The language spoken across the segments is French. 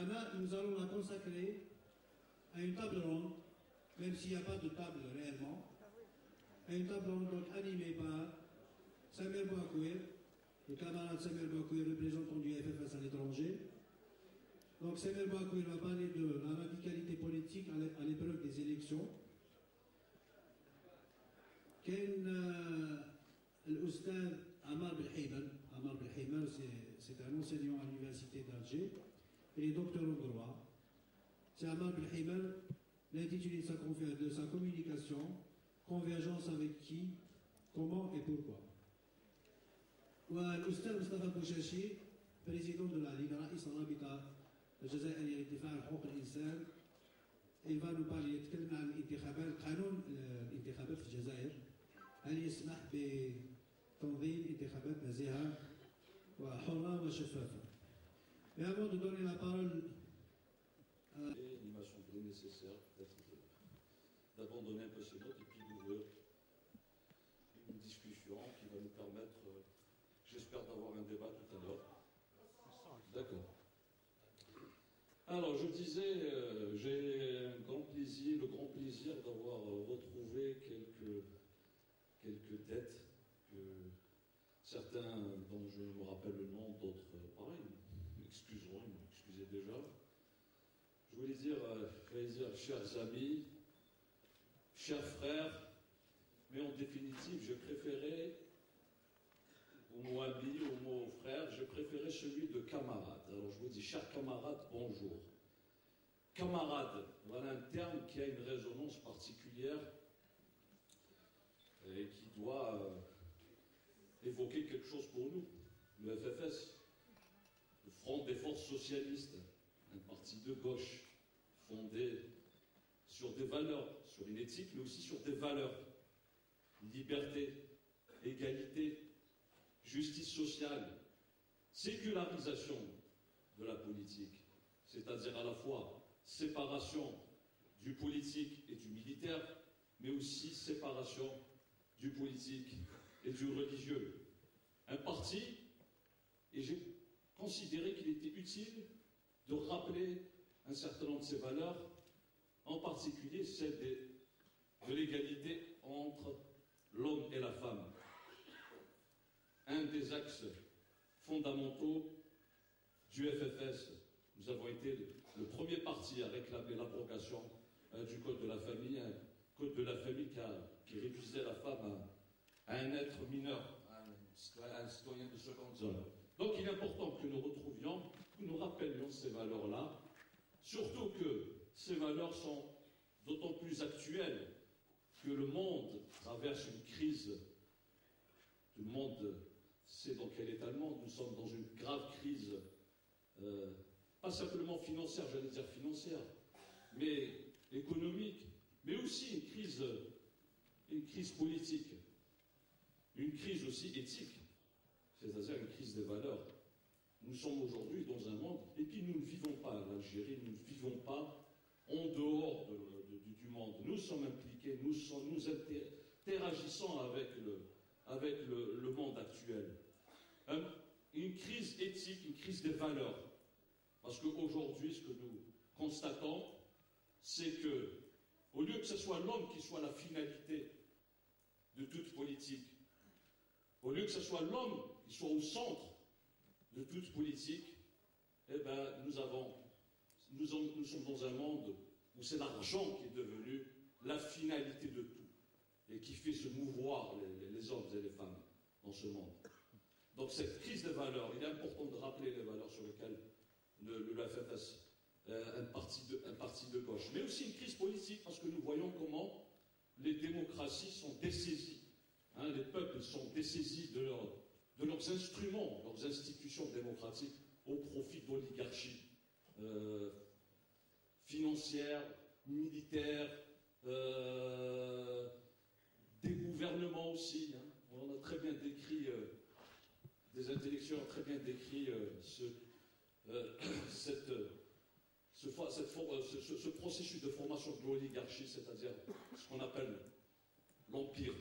nous allons la consacrer à une table ronde, même s'il n'y a pas de table réellement, à une table ronde donc animée par Samer Bouakouir, le camarade Samer Bouakouir, représentant du FFS à l'étranger. Donc Samer Bouakouir va parler de la radicalité politique à l'épreuve des élections. L'Oustad Amar Belhaimer, c'est un enseignant à l'université d'Alger, il est docteur en droit. C'est Amar Belhaimer, l'intitulé de sa communication, Convergence avec qui, comment et pourquoi. L'Oustad Mustafa Bouchachi, président de la Ligue Raïs al-Rabita الجزائرية للدفاع عن حقوق الإنسان, il va nous parler يتكلم عن الانتخابات, قانون الانتخابات في الجزائر هل يسمح بتنظيم انتخابات نزيهة وحرة وشفافة. Mais avant de donner la parole il m'a semblé nécessaire peut-être d'abandonner un peu ces notes et puis d'ouvrir une discussion qui va nous permettre, j'espère, d'avoir un débat tout à l'heure. D'accord. Alors, je disais, j'ai le grand plaisir d'avoir retrouvé quelques têtes que certains dont je me rappelle le nom, d'autres pareil, m'excusez déjà. Je voulais dire, chers amis, chers frères, mais en définitive, je préférais au mot ami, au mot frère, je préférais celui de camarade. Alors je vous dis, chers camarades, bonjour. Camarade, voilà un terme qui a une résonance particulière et qui doit évoquer quelque chose pour nous. Le FFS, le Front des Forces Socialistes, un parti de gauche fondé sur des valeurs, sur une éthique, mais aussi sur des valeurs. Liberté, égalité, justice sociale, sécularisation de la politique, c'est-à-dire à la fois séparation du politique et du militaire, mais aussi séparation du politique et du religieux. Un parti, et j'ai considéré qu'il était utile de rappeler un certain nombre de ces valeurs, en particulier celle de l'égalité entre l'homme et la femme. Un des axes fondamentaux du FFS. Nous avons été le premier parti à réclamer l'abrogation du Code de la famille, un Code de la famille qui réduisait la femme à un être mineur, à un citoyen de seconde zone. Donc il est important que nous retrouvions, que nous rappelions ces valeurs-là, surtout que ces valeurs sont d'autant plus actuelles que le monde traverse une crise. Tout le monde sait dans quel état le monde. Nous sommes dans une grave crise, pas simplement financière, j'allais dire financière, mais économique, mais aussi une crise politique, une crise aussi éthique, c'est-à-dire une crise des valeurs. Nous sommes aujourd'hui dans un monde, et puis nous ne vivons pas en Algérie, nous ne vivons pas en dehors du monde. Nous sommes impliqués, nous interagissons avec le monde actuel. Une crise éthique, une crise des valeurs. Parce qu'aujourd'hui, ce que nous constatons, c'est que, au lieu que ce soit l'homme qui soit la finalité de toute politique, au lieu que ce soit l'homme qui soit au centre de toute politique, eh ben, nous sommes dans un monde où c'est l'argent qui est devenu la finalité de tout et qui fait se mouvoir les hommes et les femmes dans ce monde. Donc cette crise des valeurs, il est important de rappeler les valeurs sur lesquelles le FFS, un parti de gauche, mais aussi une crise politique, parce que nous voyons comment les démocraties sont dessaisies. Les peuples sont dessaisis de leurs instruments, leurs institutions démocratiques, au profit d'oligarchies financières, militaires, des gouvernements aussi. On a très bien décrit, des intellectuels ont très bien décrit ce processus de formation de l'oligarchie, c'est-à-dire ce qu'on appelle l'empire.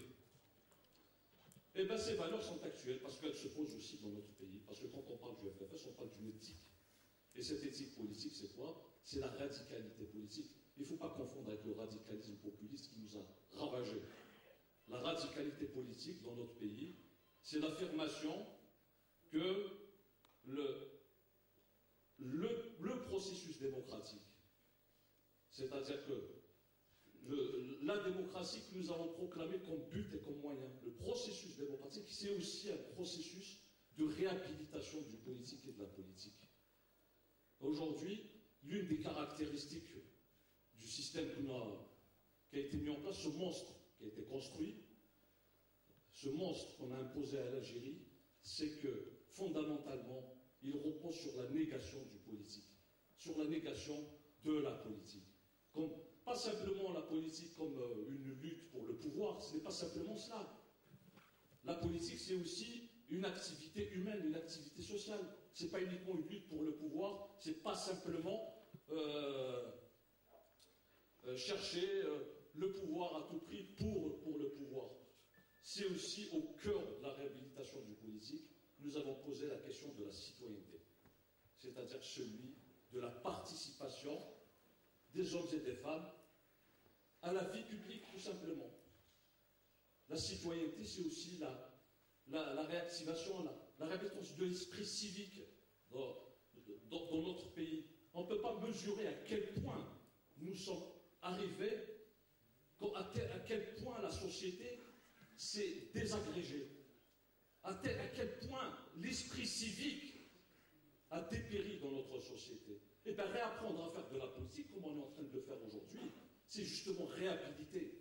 Eh bien, ces valeurs sont actuelles parce qu'elles se posent aussi dans notre pays. Parce que quand on parle du FFS, on parle d'une éthique. Et cette éthique politique, c'est quoi? C'est la radicalité politique. Il ne faut pas confondre avec le radicalisme populiste qui nous a ravagés. La radicalité politique dans notre pays, c'est l'affirmation que le processus démocratique, c'est-à-dire que la démocratie que nous avons proclamée comme but et comme moyen, le processus démocratique, c'est aussi un processus de réhabilitation du politique et de la politique. Aujourd'hui, l'une des caractéristiques du système qui a été mis en place, ce monstre qui a été construit, ce monstre qu'on a imposé à l'Algérie, c'est que fondamentalement, il repose sur la négation du politique, sur la négation de la politique. Pas simplement la politique comme une lutte pour le pouvoir, ce n'est pas simplement cela. La politique, c'est aussi une activité humaine, une activité sociale. Ce n'est pas uniquement une lutte pour le pouvoir, ce n'est pas simplement chercher le pouvoir à tout prix pour le pouvoir. C'est aussi au cœur de la réhabilitation du politique, nous avons posé la question de la citoyenneté, c'est-à-dire celui de la participation des hommes et des femmes à la vie publique, tout simplement. La citoyenneté, c'est aussi la réactivation, la réhabilitation de l'esprit civique dans notre pays. On ne peut pas mesurer à quel point nous sommes arrivés, à quel point la société s'est désagrégée, à quel point l'esprit civique a dépéri dans notre société. Et bien réapprendre à faire de la politique, comme on est en train de le faire aujourd'hui, c'est justement réhabiliter